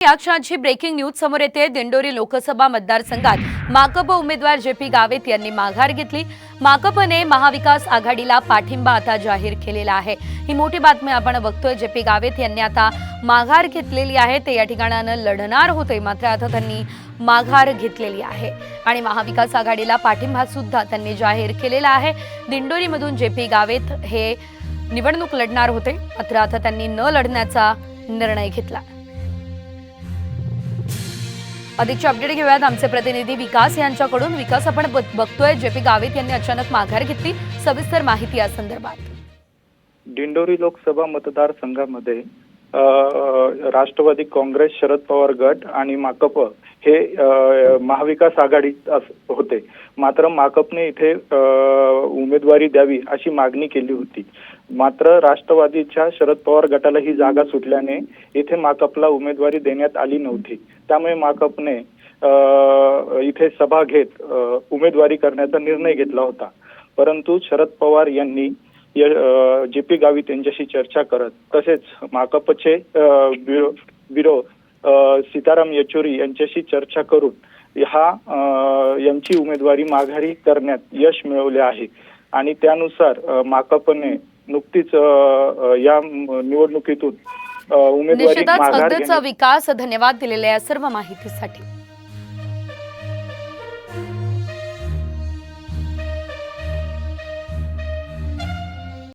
या क्षणाची breaking news समोर येते। दिंडोरी लोकसभा मतदारसंघात माकप उमेदवार जे.पी. गावित यांनी माघार घेतली। माकपने महाविकास आघाडीला पाठिंबा आता जाहीर केलेला आहे। ही मोठी बातमी आपण बघतोय। जे.पी. गावित यांनी आता माघार घेतलेली आहे। ते या ठिकाणाने लढणार होते, मात्र आता त्यांनी माघार घेतलेली आहे आणि महाविकास आघाडीला पाठिंबा सुद्धा त्यांनी जाहीर केलेला आहे। दिंडोरीमधून जे.पी. गावित हे निवडणूक लढणार होते, मात्र आता त्यांनी न लढण्याचा निर्णय घेतला। अधिकचे अपडेट घेऊयात आमचे प्रतिनिधी विकास यांच्याकडून। विकास, आपण बघतोय जे.पी. गावित यांनी अचानक माघार घेतली, सविस्तर माहिती या संदर्भात। दिंडोरी लोकसभा मतदारसंघामध्ये राष्ट्रवादी काँग्रेस, शरद पवार गट आणि माकप हे महाविकास आघाडीत होते, मात्र माकपने इथे उमेदवारी द्यावी अशी मागणी केली होती। मात्र राष्ट्रवादीच्या शरद पवार गटाला ही जागा सुटल्याने इथे माकपला उमेदवारी देण्यात आली नव्हती। त्यामुळे माकपने इथे सभा घेत उमेदवारी करण्याचा निर्णय घेतला होता। परंतु शरद पवार यांनी जे.पी. गावित यांच्याशी चर्चा करत तसेच माकपचे ब्युरो सीताराम येचुरी यांच्याशी चर्चा करून यांची उमेदवारी माघारी करण्यात यश मिळवले आहे आणि त्यानुसार माकपने नुकतीच या निवडणुकीतून उमेदवारी माघार विकास, धन्यवाद दिलेल्या सर्व माहितीसाठी।